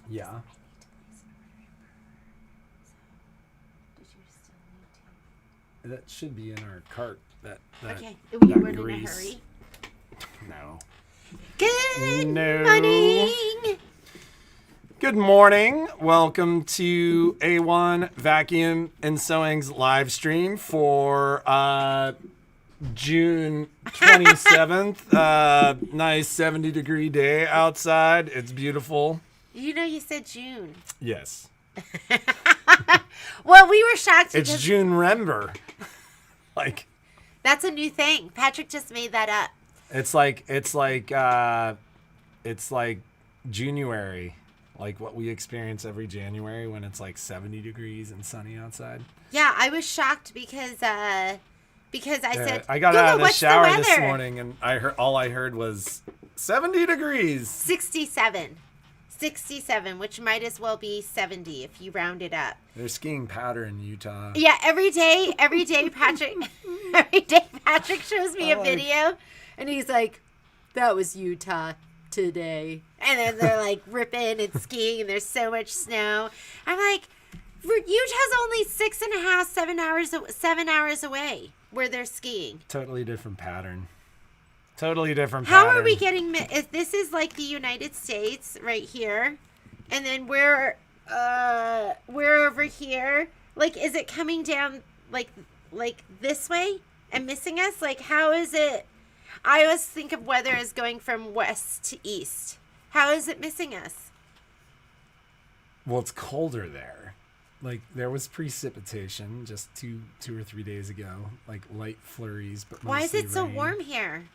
Yeah. That should be in our cart. That Okay. We that were in a grease. hurry. No. Good No. morning. Good morning. Welcome to A1 Vacuum and Sewing's live stream for June 27th. Nice 70-degree day outside. It's beautiful. You know you said June. Yes. Well, we were shocked because It's June Rember. Like that's a new thing. Patrick just made that up. it's like January. Like what we experience every January when it's like 70 degrees and sunny outside. Yeah, I was shocked because I said I got Google, out of the what's shower the this weather? morning and all I heard was 70 degrees. 67, which might as well be 70 if you round it up. They're skiing powder in Utah. Yeah, every day Patrick shows me a video and he's like, that was Utah today. And then they're like ripping and skiing and there's so much snow. I'm like, Utah's only 6.5, 7 hours away where they're skiing. Totally different pattern. How How are we getting, if this is like the United States right here, and then we're over here, like, is it coming down like this way and missing us? Like, how is it? I always think of weather as going from west to east. How is it missing us? Well, it's colder there. Like there was precipitation just two or 3 days ago, like light flurries, but Why is mostly it so rain. warm here?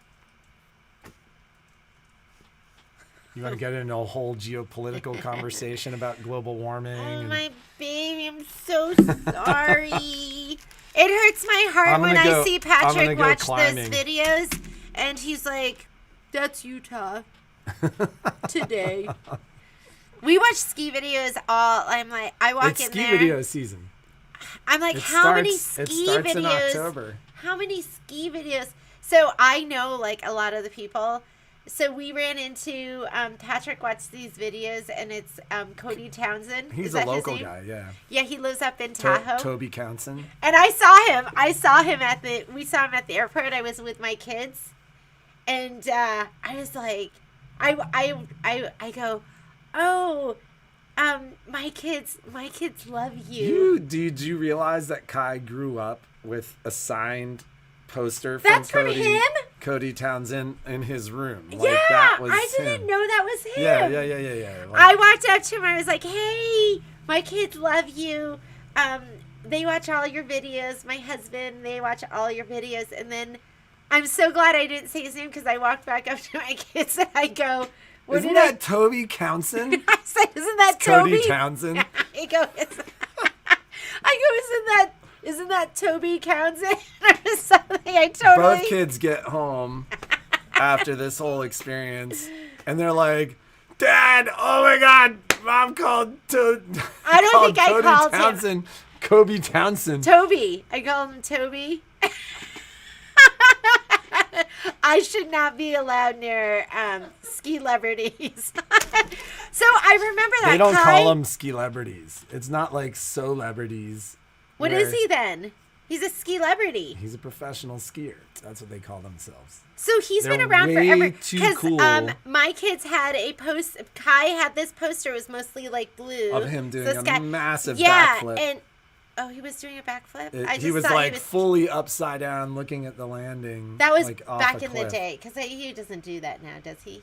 You want to get into a whole geopolitical conversation about global warming? Oh, and my baby, I'm so sorry. It hurts my heart when I see Patrick watch those videos, and he's like, that's Utah today. We watch ski videos all. I'm like, I walk it's in ski there. video season. I'm like, It how many starts ski in videos? October. How many ski videos? So I know like a lot of the people. So we ran into Patrick watched these videos, and it's Cody Townsend. He's Is a that his local name? guy, yeah. Yeah, he lives up in Tahoe. Toby Townsend. And I saw him. We saw him at the airport. I was with my kids, and I was like, I go, oh, my kids love you. Did you realize that Kai grew up with a signed poster from That's from him? Cody Townsend in his room? Yeah, Like, that was I didn't him. know that was him. Yeah. Like, I walked up to him. I was like, hey, my kids love you. They watch all your videos. My husband, they watch all your videos. And then I'm so glad I didn't say his name because I walked back up to my kids and I go, isn't that Toby Townsend? I said, isn't that It's Toby? Cody Townsend. I go, isn't that Toby Townsend? Or something. I totally. Both kids get home after this whole experience, and they're like, "Dad, oh my God, Mom called I don't think I Cody called Townsend, Kobe Townsend." Toby. I call him Toby. I should not be allowed near ski celebrities. So I remember that. They don't Kai, call them ski-lebrities. It's not like celebrities. What is he then? He's a ski celebrity. He's a professional skier. That's what they call themselves. So he's been They're around way forever. too cool. My kids had a post. Kai had this poster. It was mostly like blue Of him doing This a guy- massive yeah, backflip. and he was doing a backflip. He was like fully upside down, looking at the landing. That was like, off back a in the cliff. day because he doesn't do that now, does he?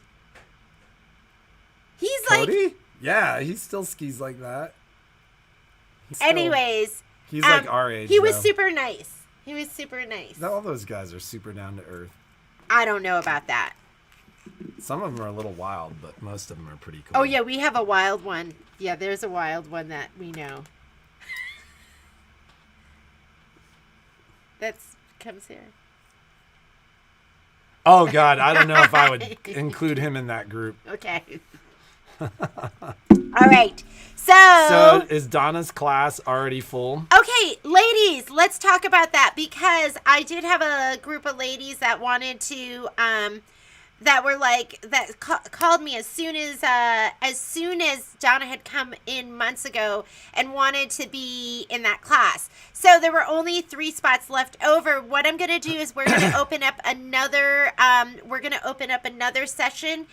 He's Cody? like. Yeah, he still skis like that. He's like our age. He was though. super nice. All those guys are super down to earth. I don't know about that. Some of them are a little wild, but most of them are pretty cool. Oh yeah, we have a wild one. Yeah, there's a wild one that we know. Comes here. Oh God, I don't know if I would include him in that group. Okay. All right. So is Donna's class already full? Okay, ladies, let's talk about that because I did have a group of ladies that wanted to that were like that called me as soon as Donna had come in months ago and wanted to be in that class. So there were only 3 spots left over. What I'm going to do is we're going to open up another session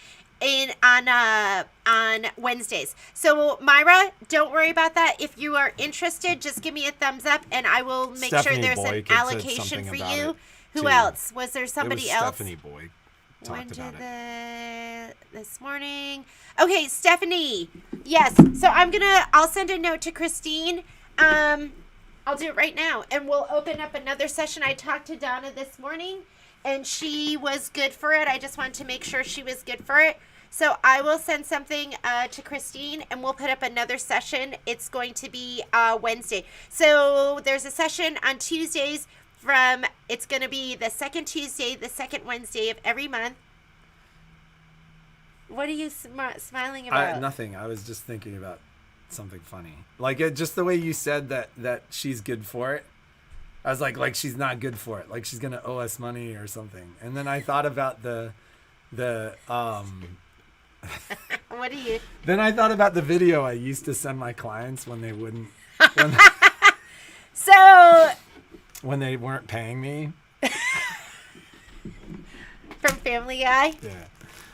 on Wednesdays. So Myra, don't worry about that. If you are interested, just give me a thumbs up and I will make Stephanie sure there's Boyd an had said allocation something for about you. it, Who too. else? Was there somebody it was else? Stephanie Boyd talked about it. This morning. Okay, Stephanie. Yes. So I'll send a note to Christine. I'll do it right now and we'll open up another session. I talked to Donna this morning and she was good for it. I just wanted to make sure she was good for it. So I will send something to Christine and we'll put up another session. It's going to be Wednesday. So there's a session on Tuesdays it's going to be the second Tuesday, the second Wednesday of every month. What are you smiling about? Nothing. I was just thinking about something funny. Like just the way you said that she's good for it. I was like she's not good for it. Like she's going to owe us money or something. And then I thought about the What are you? Then I thought about the video I used to send my clients when they wouldn't So when they weren't paying me. From Family Guy? Yeah.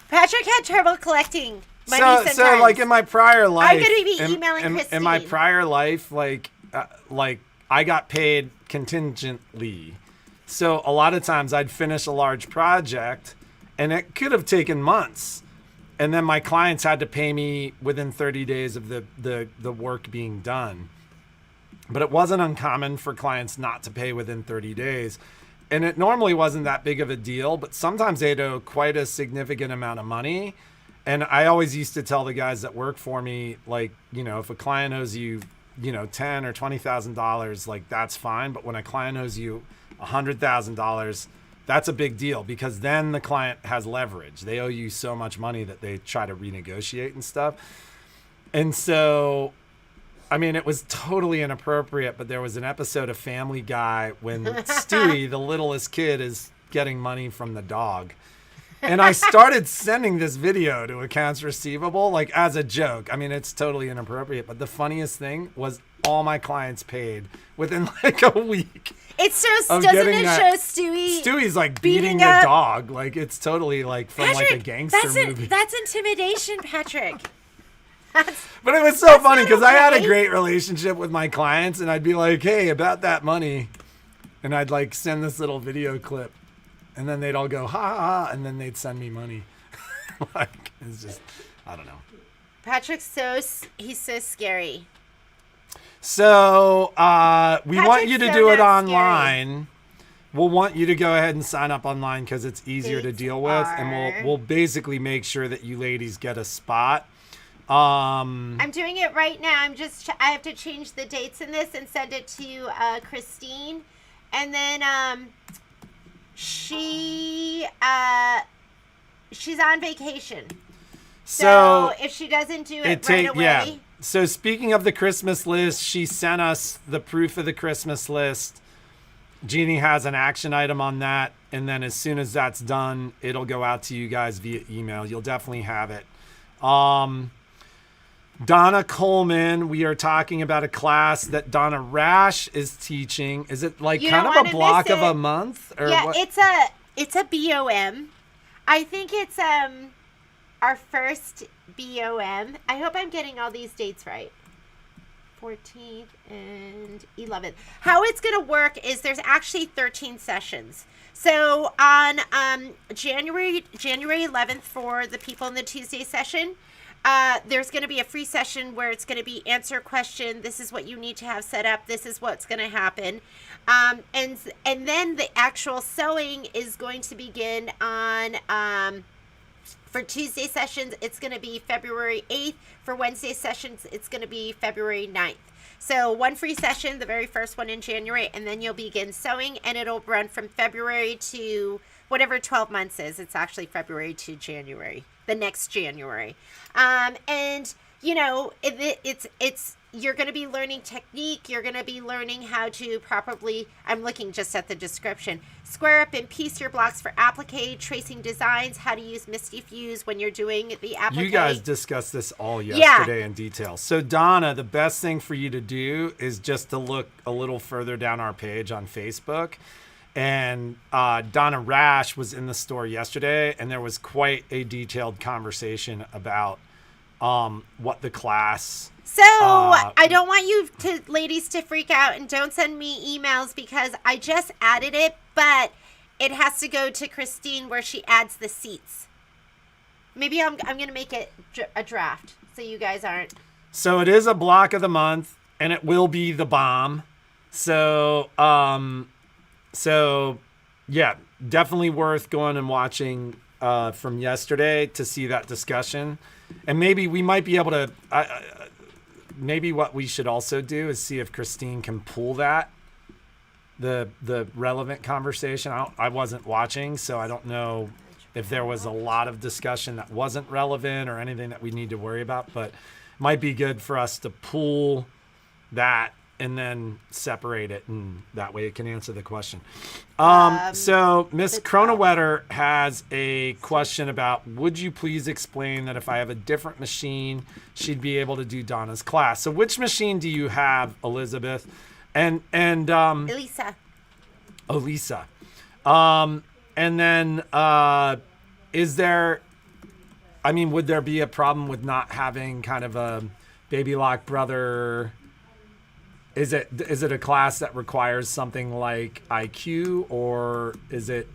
Patrick had trouble collecting money sometimes. So like in my prior life, I'm going to be emailing Christine. In my prior life, like I got paid contingently. So a lot of times I'd finish a large project and it could have taken months. And then my clients had to pay me within 30 days of the work being done. But it wasn't uncommon for clients not to pay within 30 days. And it normally wasn't that big of a deal, but sometimes they'd owe quite a significant amount of money. And I always used to tell the guys that work for me, like, if a client owes you, $10,000 or $20,000, like that's fine. But when a client owes you $100,000, that's a big deal because then the client has leverage. They owe you so much money that they try to renegotiate and stuff. And so, I mean, it was totally inappropriate, but there was an episode of Family Guy when Stewie, the littlest kid, is getting money from the dog. And I started sending this video to accounts receivable, like as a joke. I mean, it's totally inappropriate, but the funniest thing was all my clients paid within like a week. Doesn't it show Stewie? Stewie's like beating the dog. Like it's totally like from Patrick, like a gangster movie. That's intimidation, Patrick. But it was so funny because I had a great relationship with my clients and I'd be like, hey, about that money. And I'd like send this little video clip and then they'd all go, ha ha ha. And then they'd send me money. Like, it's just, I don't know. Patrick's he's so scary. So we want you to do it online. Scary. We'll want you to go ahead and sign up online because it's easier to deal with. And we'll basically make sure that you ladies get a spot. I'm doing it right now. I have to change the dates in this and send it to Christine. And then she's on vacation. So if she doesn't do it right away. Yeah. So speaking of the Christmas list, she sent us the proof of the Christmas list. Jeannie has an action item on that. And then as soon as that's done, it'll go out to you guys via email. You'll definitely have it. Donna Coleman, we are talking about a class that Donna Rash is teaching. Is it like kind of a block of a month? Or yeah, what? it's a BOM. I think it's our first BOM. I hope I'm getting all these dates right. 14th and 11th. How it's going to work is there's actually 13 sessions. So on January 11th for the people in the Tuesday session, there's going to be a free session where it's going to be answer a question. This is what you need to have set up. This is what's going to happen. And then the actual sewing is going to begin on, for Tuesday sessions, it's going to be February 8th. For Wednesday sessions, it's going to be February 9th. So one free session, the very first one in January, and then you'll begin sewing, and it'll run from February to whatever 12 months is. It's actually February to January, the next January. And, you know, it's you're going to be learning technique. You're going to be learning how to properly, I'm looking just at the description, square up and piece your blocks for applique, tracing designs, how to use Misty Fuse when you're doing the applique. You guys discussed this all yesterday in detail. So Donna, the best thing for you to do is just to look a little further down our page on Facebook. And Donna Rash was in the store yesterday, and there was quite a detailed conversation about what the class... So I don't want you ladies to freak out, and don't send me emails because I just added it, but it has to go to Christine where she adds the seats. Maybe I'm going to make it a draft so you guys aren't. So it is a block of the month, and it will be the bomb. So yeah, definitely worth going and watching from yesterday to see that discussion. And maybe we might be able to... maybe what we should also do is see if Christine can pull the relevant conversation. I wasn't watching, so I don't know if there was a lot of discussion that wasn't relevant or anything that we need to worry about, but it might be good for us to pull that and then separate it, and that way it can answer the question. So Miss Cronawetter has a question about, would you please explain that if I have a different machine, she'd be able to do Donna's class. So which machine do you have, Elizabeth? And Elisa. Elisa. And then is there, I mean, would there be a problem with not having kind of a Baby Lock Brother? Is it a class that requires something like IQ, or is it?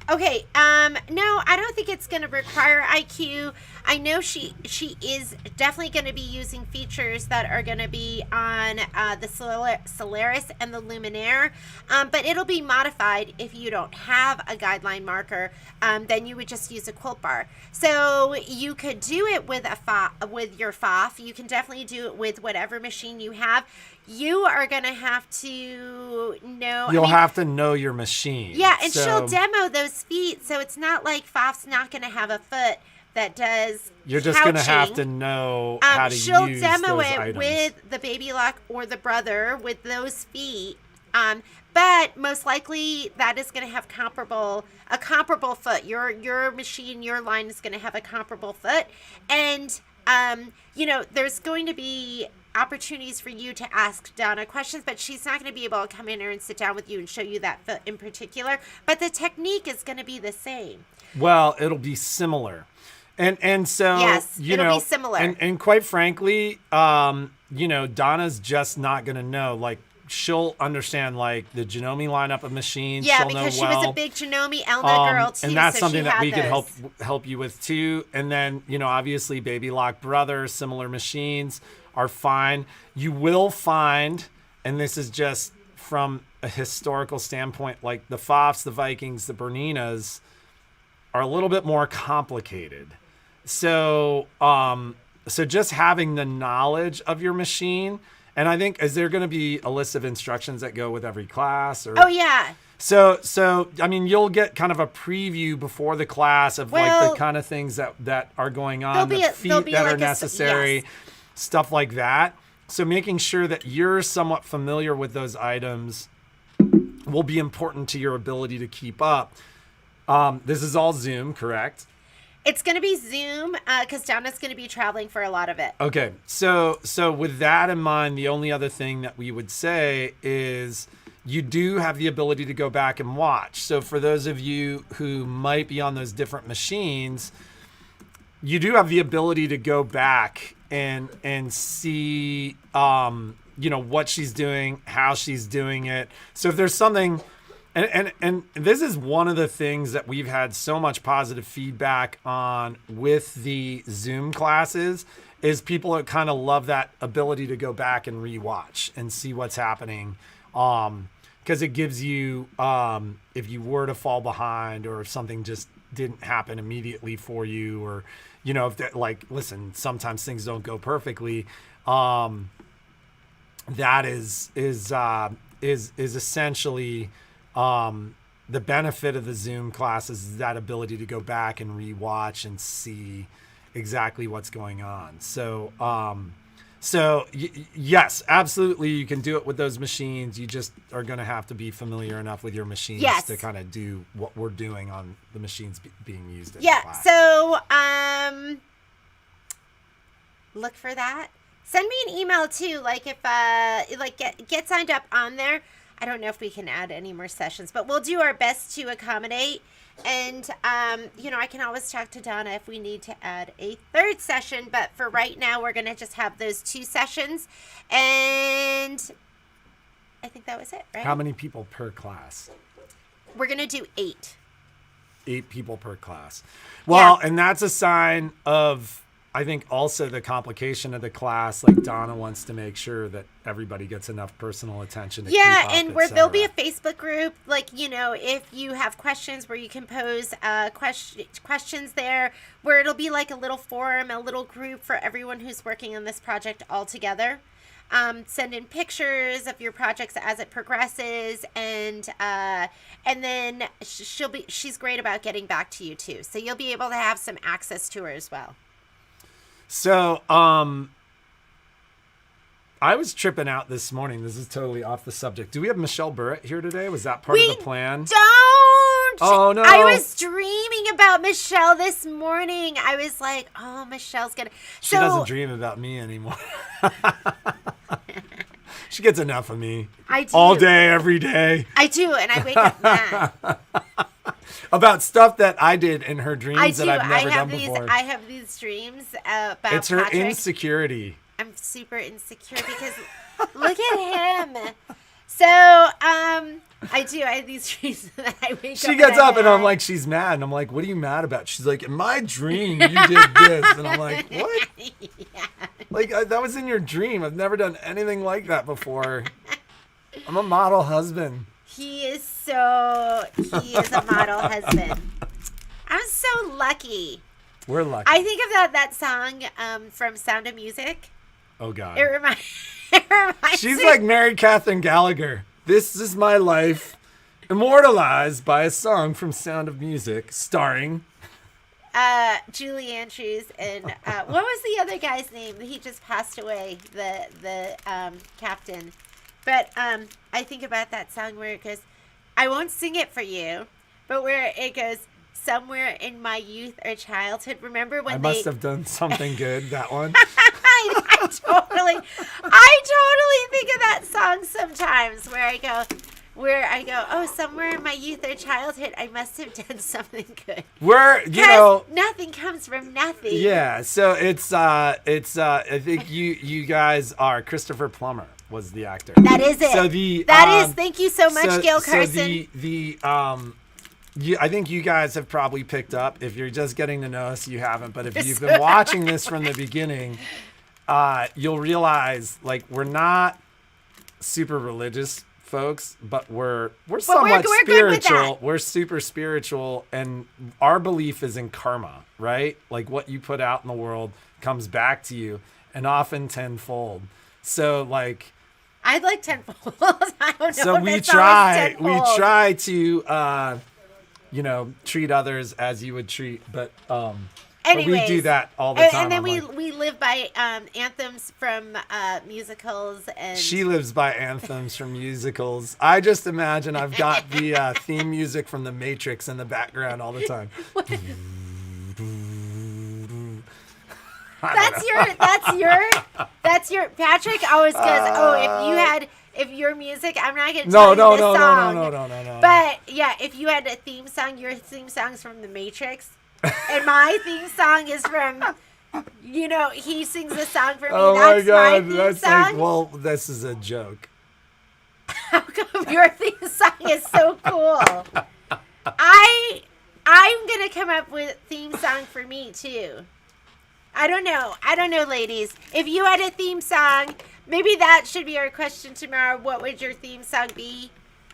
Okay, no, I don't think it's going to require IQ. I know she is definitely going to be using features that are going to be on the Solaris and the Luminaire, but it'll be modified if you don't have a guideline marker. Then you would just use a quilt bar. So you could do it with with your FOF. You can definitely do it with whatever machine you have. You are going to have to know. You'll have to know your machine. Yeah, and she'll demo those feet, so it's not like FOF's not going to have a foot that does You're just going to have to know how to use those items. She'll demo it with the Baby Lock or the Brother with those feet. But most likely that is going to have a comparable foot. Your machine, your line is going to have a comparable foot. And, there's going to be opportunities for you to ask Donna questions, but she's not going to be able to come in here and sit down with you and show you that foot in particular. But the technique is going to be the same. Well, it'll be similar. And so, yes, it'll be similar. And quite frankly, Donna's just not going to know. Like, she'll understand, like, the Janome lineup of machines. Yeah, she'll because know she was a big Janome Elna girl, too. And that's so something that we could those. help you with, too. And then, obviously, Baby Lock Brother, similar machines are fine. You will find, and this is just from a historical standpoint, like the FOFs, the Vikings, the Berninas are a little bit more complicated. So, so just having the knowledge of your machine, and I think, is there going to be a list of instructions that go with every class? Or? Oh, yeah. So I mean, you'll get kind of a preview before the class of like the kind of things that are going on, the feet that are necessary, stuff like that. So making sure that you're somewhat familiar with those items will be important to your ability to keep up. This is all Zoom, correct? It's going to be Zoom because Donna's going to be traveling for a lot of it. Okay. So with that in mind, the only other thing that we would say is you do have the ability to go back and watch. So for those of you who might be on those different machines, you do have the ability to go back and see, what she's doing, how she's doing it. So if there's something... And this is one of the things that we've had so much positive feedback on with the Zoom classes is people kind of love that ability to go back and rewatch and see what's happening. Because it gives you, if you were to fall behind or if something just didn't happen immediately for you, or, if that, like, listen, sometimes things don't go perfectly. That is essentially... the benefit of the Zoom classes is that ability to go back and rewatch and see exactly what's going on. So So yes, absolutely, you can do it with those machines. You just are going to have to be familiar enough with your machines to kind of do what we're doing on the machines being used in class. So look for that. Send me an email too, like if get signed up on there. I don't know if we can add any more sessions, but we'll do our best to accommodate. And, I can always talk to Donna if we need to add a third session. But for right now, we're going to just have those 2 sessions. And I think that was it, right? How many people per class? We're going to do 8. 8 people per class. Well, and that's a sign of, I think, also the complication of the class. Like Donna wants to make sure that everybody gets enough personal attention to keep up, and where there'll be a Facebook group, like, if you have questions where you can pose questions there, where it'll be like a little forum, a little group for everyone who's working on this project all together. Send in pictures of your projects as it progresses, and then she's great about getting back to you too. So you'll be able to have some access to her as well. So, I was tripping out this morning. This is totally off the subject. Do we have Michelle Burrett here today? Was that part of the plan? Don't. Oh, no. I was dreaming about Michelle this morning. I was like, oh, Michelle's going to. She doesn't dream about me anymore. She gets enough of me. I do. All day, every day. I do, and I wake up mad. About stuff that I did in her dreams that I've never done before. I have these dreams about It's her Patrick. Insecurity. I'm super insecure because look at him. So, I have these dreams that I wake up. She gets up and I'm like, she's mad. And I'm like, what are you mad about? She's like, in my dream, you did this. And I'm like, what? Yeah. Like, that was in your dream. I've never done anything like that before. I'm a model husband. He is a model husband. I'm so lucky. We're lucky. I think of that song from Sound of Music. Oh, God. It reminds She's me. like Mary Catherine Gallagher. This is my life, immortalized by a song from Sound of Music, starring Julie Andrews and what was the other guy's name? He just passed away. The captain. But I think about that song where it goes, I won't sing it for you, but where it goes, somewhere in my youth or childhood. Remember when I must have done something good, that one. I totally think of that song sometimes where I go, oh, somewhere in my youth or childhood, I must have done something good. Nothing comes from nothing. Yeah, so it's I think you guys are Christopher Plummer was the actor. That is it. So thank you so much, Gil Carson. I think you guys have probably picked up. If you're just getting to know us, you haven't. But if you've been watching this from the beginning, you'll realize like we're not super religious folks, but we're somewhat spiritual. We're super spiritual, and our belief is in karma, right? Like what you put out in the world comes back to you, and often tenfold. So like. I'd like tenfold. I don't know. So we try to, treat others as you would treat, but we do that all the time. And then we live by anthems from musicals, and she lives by anthems from musicals. I just imagine I've got the theme music from The Matrix in the background all the time. That's your Patrick always goes, if your music, I'm not going to tell you this song. No. But yeah, if you had a theme song, your theme song's from The Matrix. And my theme song is from, he sings a song for me. Oh my God, that's song. Like, well, this is a joke. How come your theme song is so cool? I'm going to come up with a theme song for me too. I don't know, ladies. If you had a theme song, maybe that should be our question tomorrow. What would your theme song be?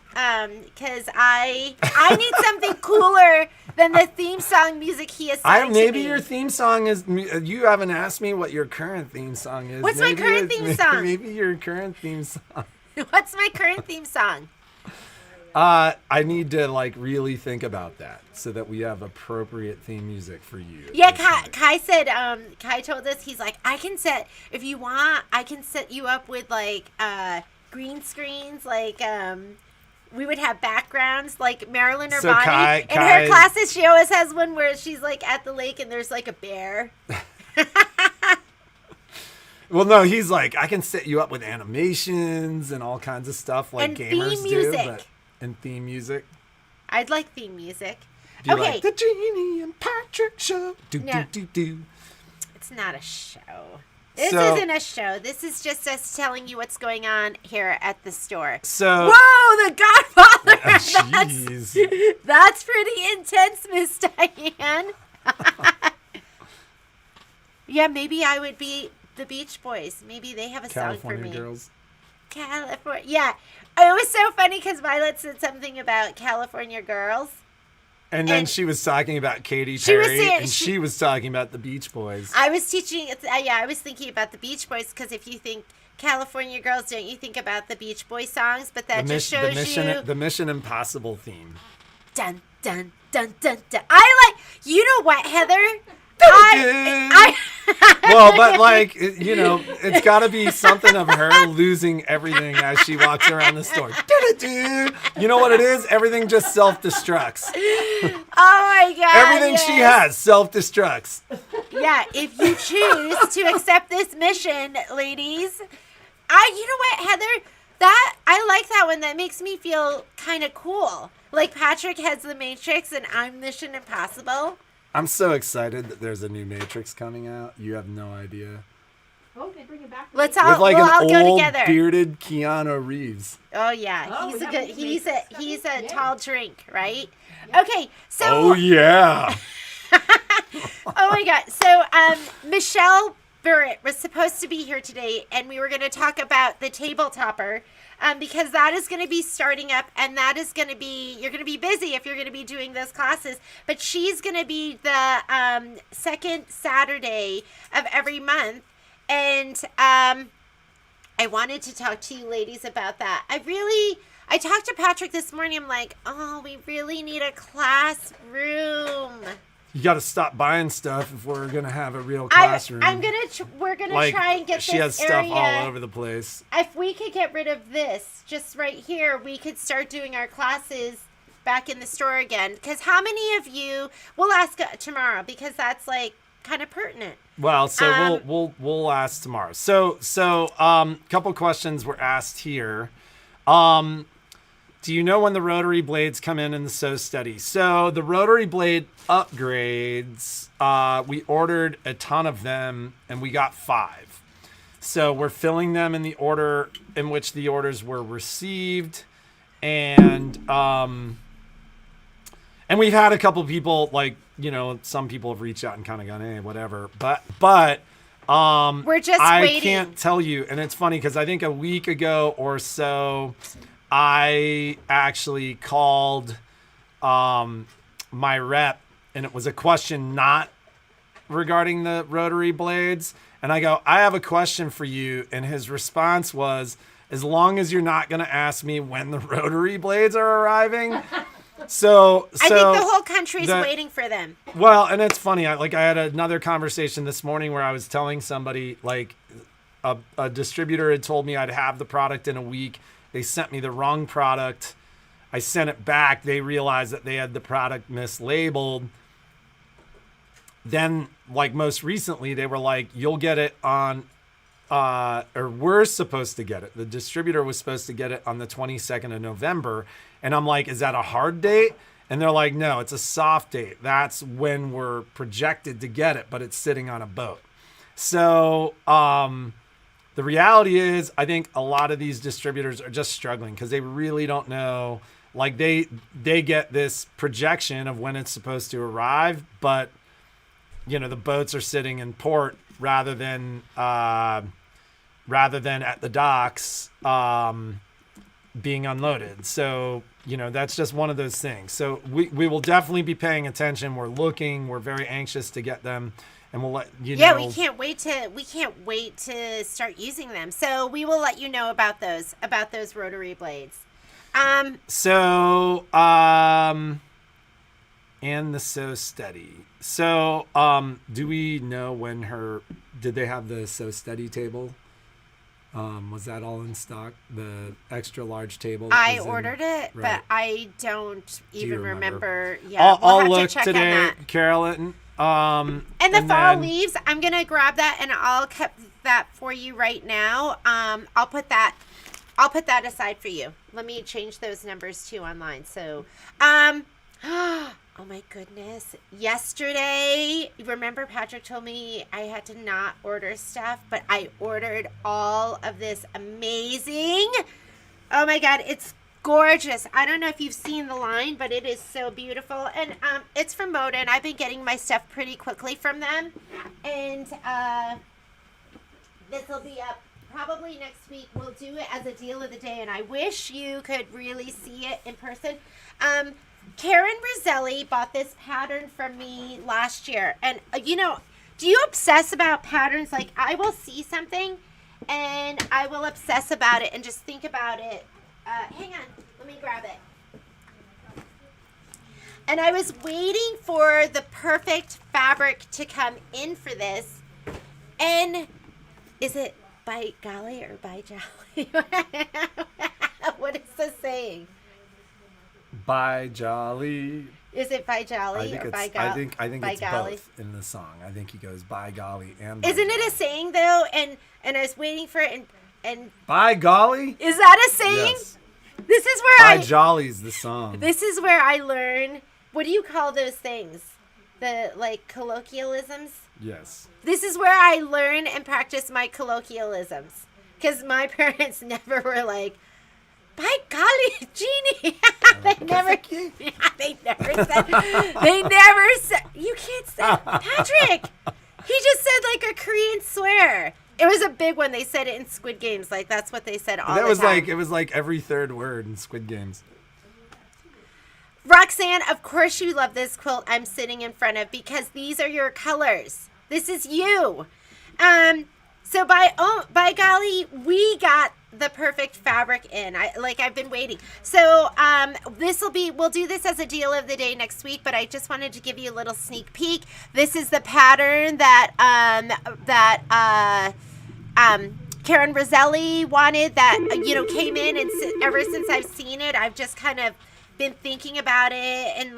Because I need something cooler than the theme song music he assigned to me. Maybe your theme song is. You haven't asked me what your current theme song is. What's my current theme song? Maybe your current theme song. What's my current theme song? I need to like really think about that so that we have appropriate theme music for you. Yeah, Kai said, Kai told us, he's like, if you want, I can set you up with like green screens, like we would have backgrounds like Marilyn or Bonnie. In her classes, she always has one where she's like at the lake and there's like a bear. Well, no, he's like, I can set you up with animations and all kinds of stuff like and gamers theme music. do. And theme music. I'd like theme music. Do you like the Jeannie and Patrick show? Do. It's not a show. This isn't a show. This is just us telling you what's going on here at the store. So, whoa, the Godfather! Jeez. That's pretty intense, Miss Diane. Yeah, maybe I would be the Beach Boys. Maybe they have a song for me. California Girls. California. Yeah. It was so funny because Violet said something about California Girls. And then she was talking about Katy Perry, she was talking about the Beach Boys. I was thinking about the Beach Boys because if you think California Girls, don't you think about the Beach Boy songs? But that just shows the Mission Impossible theme. Dun, dun, dun, dun, dun. You know what, Heather? Well, but like, you know, it's got to be something of her losing everything as she walks around the store. You know what it is? Everything just self-destructs. Oh my God. Everything she has self-destructs. Yeah, if you choose to accept this mission, ladies. You know what, Heather? I like that one. That makes me feel kind of cool. Like Patrick has the Matrix and I'm Mission Impossible. I'm so excited that there's a new Matrix coming out. You have no idea. Oh, they bring it back. Let's all go together. Bearded Keanu Reeves. Oh yeah, he's a tall drink, right? Yeah. Okay, so. Oh yeah. Oh my God! So Michelle Burritt was supposed to be here today, and we were going to talk about the table topper. Because that is going to be starting up, and that is going to be, you're going to be busy if you're going to be doing those classes, but she's going to be the second Saturday of every month, and I wanted to talk to you ladies about that. I talked to Patrick this morning, I'm like, oh, we really need a classroom. You got to stop buying stuff if we're going to have a real classroom. We're going to try and get this area. She has stuff all over the place. If we could get rid of this just right here, we could start doing our classes back in the store again. Because how many of you, we'll ask tomorrow because that's like kind of pertinent. Well, so we'll ask tomorrow. So couple questions were asked here. Do you know when the rotary blades come in the sew study? So the rotary blade upgrades, we ordered a ton of them and we got 5. So we're filling them in the order in which the orders were received. And we've had a couple people like, you know, some people have reached out and kind of gone, hey, whatever. But we're just waiting. I can't tell you. And it's funny because I think a week ago or so, I actually called my rep, and it was a question not regarding the rotary blades. And I go, I have a question for you. And his response was, as long as you're not going to ask me when the rotary blades are arriving. So I think the whole country's waiting for them. Well, and it's funny. I had another conversation this morning where I was telling somebody, like, a distributor had told me I'd have the product in a week. They sent me the wrong product. I sent it back. They realized that they had the product mislabeled. Then, like most recently, they were like, you'll get it on, or we're supposed to get it. The distributor was supposed to get it on the 22nd of November. And I'm like, is that a hard date? And they're like, no, it's a soft date. That's when we're projected to get it, but it's sitting on a boat. So, the reality is, I think a lot of these distributors are just struggling because they really don't know. Like they get this projection of when it's supposed to arrive, but you know the boats are sitting in port rather than at the docks being unloaded. So you know that's just one of those things. So we will definitely be paying attention. We're looking. We're very anxious to get them. And we'll let you know. Yeah, we can't wait to start using them. So we will let you know about those rotary blades. So, and the So Steady. So, do we know when did they have the So Steady table? Was that all in stock? The extra large table? I ordered it, right. but I don't even remember. Yeah, I'll we'll have look to check today, on that. Carolyn. And the fall leaves, I'm gonna grab that and I'll cut that for you right now. I'll put that aside for you. Let me change those numbers too online. So, oh my goodness. Yesterday, remember Patrick told me I had to not order stuff, but I ordered all of this amazing. Oh my God, it's gorgeous. I don't know if you've seen the line, but it is so beautiful. And it's from Moda, and I've been getting my stuff pretty quickly from them. And this will be up probably next week. We'll do it as a deal of the day, and I wish you could really see it in person. Karen Roselli bought this pattern from me last year. And, do you obsess about patterns? Like, I will see something, and I will obsess about it and just think about it. Hang on. Let me grab it. And I was waiting for the perfect fabric to come in for this. And is it by golly or by jolly? What is the saying? By jolly. Is it by jolly or by golly? I think by it's golly? both in the song. I think he goes by golly and Isn't by it golly. a saying though? And I was waiting for it and By golly? is that a saying? Yes. This is where By jolly's the song. This is where I learn. What do you call those things? The colloquialisms? Yes. This is where I learn and practice my colloquialisms. Because my parents never were like, by golly, Jeannie. They never said, you can't say, Patrick. He just said like a Korean swear. It was a big one. They said it in Squid Games. Like, that's what they said all the time. It was like every third word in Squid Games. Roxanne, of course you love this quilt I'm sitting in front of because these are your colors. This is you. So by golly, we got the perfect fabric in. I've been waiting. So we'll do this as a deal of the day next week, but I just wanted to give you a little sneak peek. This is the pattern that Karen Roselli wanted that came in, and ever since I've seen it, I've just kind of been thinking about it and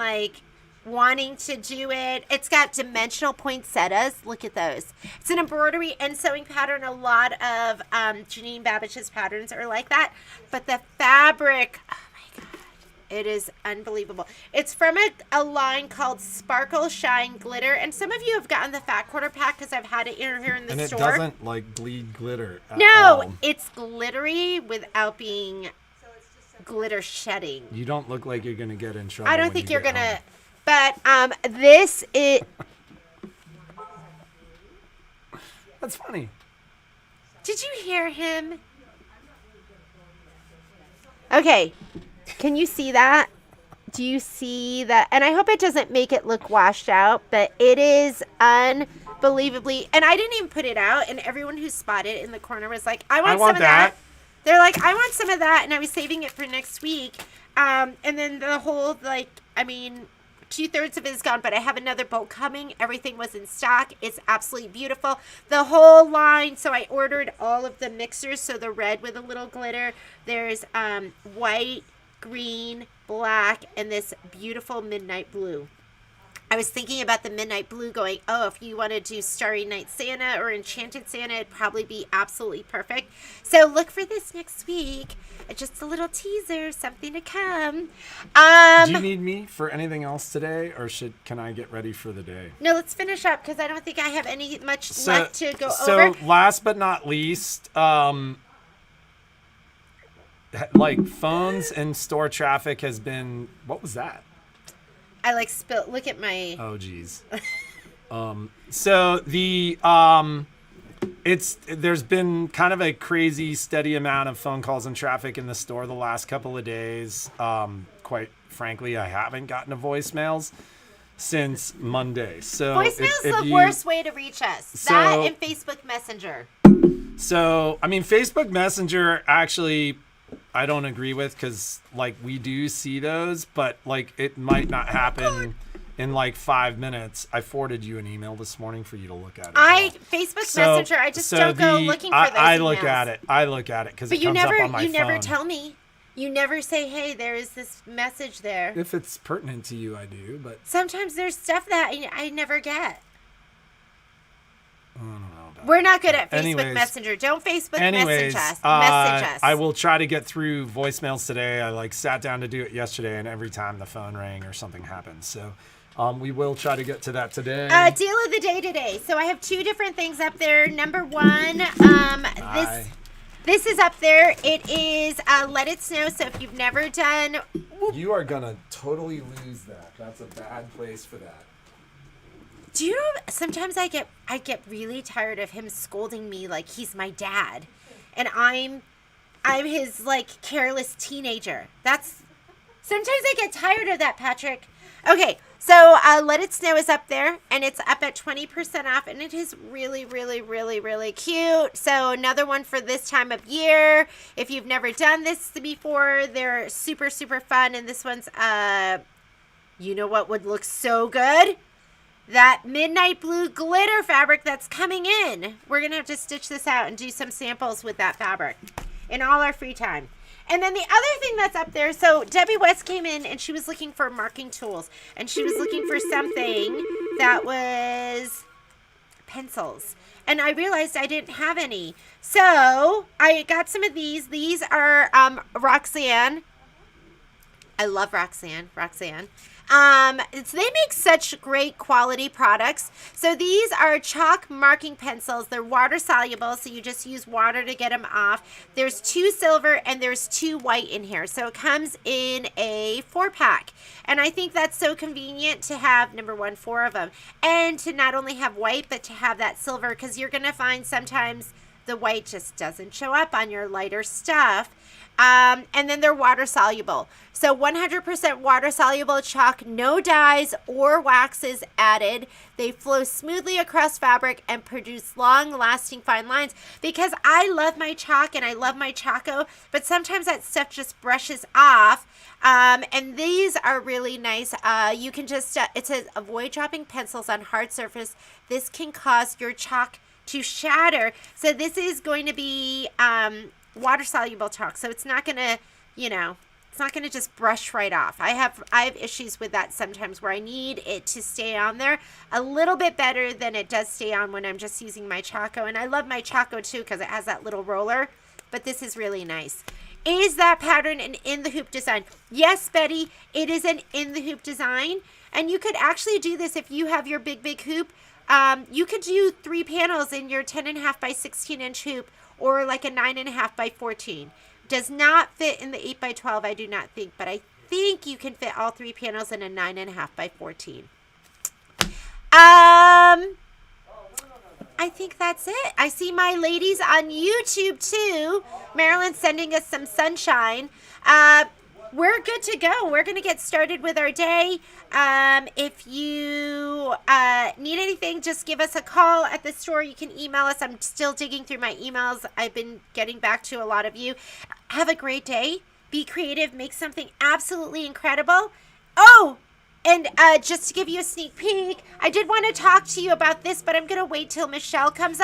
wanting to do it. It's got dimensional poinsettias. Look at those. It's an embroidery and sewing pattern. A lot of Janine Babbitt's patterns are like that. But the fabric, oh my God, it is unbelievable. It's from a line called Sparkle, Shine, Glitter. And some of you have gotten the fat quarter pack because I've had it here in the and store. And it doesn't bleed glitter at all. all. It's glittery without being glitter shedding. You don't look like you're going to get in trouble. I don't think you're going to. But this is... That's funny. Did you hear him? Okay. Can you see that? Do you see that? And I hope it doesn't make it look washed out, but it is unbelievably... And I didn't even put it out, and everyone who spotted it in the corner was like, I want some of that. They're like, I want some of that, and I was saving it for next week. And then the whole, 2/3 of it is gone, but I have another boat coming. Everything was in stock. It's absolutely beautiful. The whole line. So I ordered all of the mixers. So the red with a little glitter. There's white, green, black, and this beautiful midnight blue. I was thinking about the midnight blue going, if you want to do Starry Night Santa or Enchanted Santa, it'd probably be absolutely perfect. So look for this next week. Just a little teaser, something to come. Do you need me for anything else today, or can I get ready for the day? No, let's finish up because I don't think I have much left to go over. So last but not least, phones and store traffic has been, what was that? I spilled. Look at my. Oh geez. So the there's been kind of a crazy steady amount of phone calls and traffic in the store the last couple of days. Quite frankly, I haven't gotten to voicemails since Monday. So voicemail's the worst way to reach us. That and Facebook Messenger. So Facebook Messenger actually. I don't agree with, because like we do see those, but like it might not happen in like 5 minutes. I forwarded you an email this morning for you to look at it. Facebook Messenger. I just don't go looking for those I emails. look at it. I look at it because it comes up on my phone. You never tell me. You never say, hey, there is this message there. If it's pertinent to you, I do. But sometimes there's stuff that I never get. I don't know about We're not good at Facebook Messenger. Don't Facebook message us. Message us. I will try to get through voicemails today. I like sat down to do it yesterday, and every time the phone rang or something happened. So we will try to get to that today. Deal of the day today. So I have 2 different things up there. Number 1, this is up there. It is Let It Snow. So if you've never done... You are going to totally lose that. That's a bad place for that. Do you know, sometimes I get really tired of him scolding me like he's my dad. And I'm his like careless teenager. Sometimes I get tired of that, Patrick. Okay, so Let It Snow is up there, and it's up at 20% off, and it is really, really, really, really cute. So another one for this time of year. If you've never done this before, they're super, super fun. And this one's, you know what would look so good? That midnight blue glitter fabric that's coming in. We're going to have to stitch this out and do some samples with that fabric in all our free time. And then the other thing that's up there, so Debbie West came in and she was looking for marking tools. And she was looking for something that was pencils. And I realized I didn't have any. So I got some of these. These are Roxanne. I love Roxanne. They make such great quality products. So these are chalk marking pencils. They're water soluble, so you just use water to get them off. There's 2 silver and there's 2 white in here. So it comes in a 4-pack. And I think that's so convenient to have, number 1, 4 of them. And to not only have white, but to have that silver, because you're going to find sometimes the white just doesn't show up on your lighter stuff. And then they're water soluble. So 100% water soluble chalk, no dyes or waxes added. They flow smoothly across fabric and produce long lasting fine lines, because I love my chalk and I love my Choco, but sometimes that stuff just brushes off. And these are really nice. You can just, it says avoid dropping pencils on hard surface. This can cause your chalk to shatter. So this is going to be, water soluble chalk, so it's not gonna, it's not gonna just brush right off. I have issues with that sometimes, where I need it to stay on there a little bit better than it does stay on when I'm just using my Choco. And I love my Choco too, because it has that little roller, but this is really nice. Is that pattern an in the hoop design? Yes, Betty, it is an in the hoop design, and you could actually do this if you have your big hoop. You could do 3 panels in your 10.5 by 16 inch hoop, or like a 9.5 by 14. Does not fit in the 8 by 12, I do not think, but I think you can fit all 3 panels in a 9.5 by 14. I think that's it. I see my ladies on YouTube too. Marilyn's sending us some sunshine. We're good to go. We're going to get started with our day. If you need anything, just give us a call at the store. You can email us. I'm still digging through my emails. I've been getting back to a lot of you. Have a great day. Be creative. Make something absolutely incredible. Oh, and just to give you a sneak peek, I did want to talk to you about this, but I'm going to wait till Michelle comes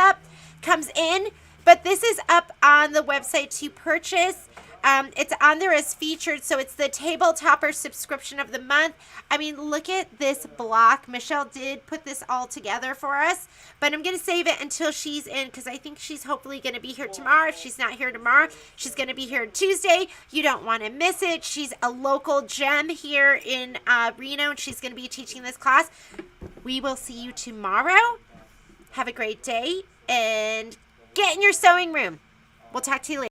in. But this is up on the website to purchase. It's on there as featured, so it's the Table Topper subscription of the month. I mean, look at this block. Michelle did put this all together for us, but I'm going to save it until she's in, because I think she's hopefully going to be here tomorrow. If she's not here tomorrow, she's going to be here Tuesday. You don't want to miss it. She's a local gem here in Reno, and she's going to be teaching this class. We will see you tomorrow. Have a great day, and get in your sewing room. We'll talk to you later.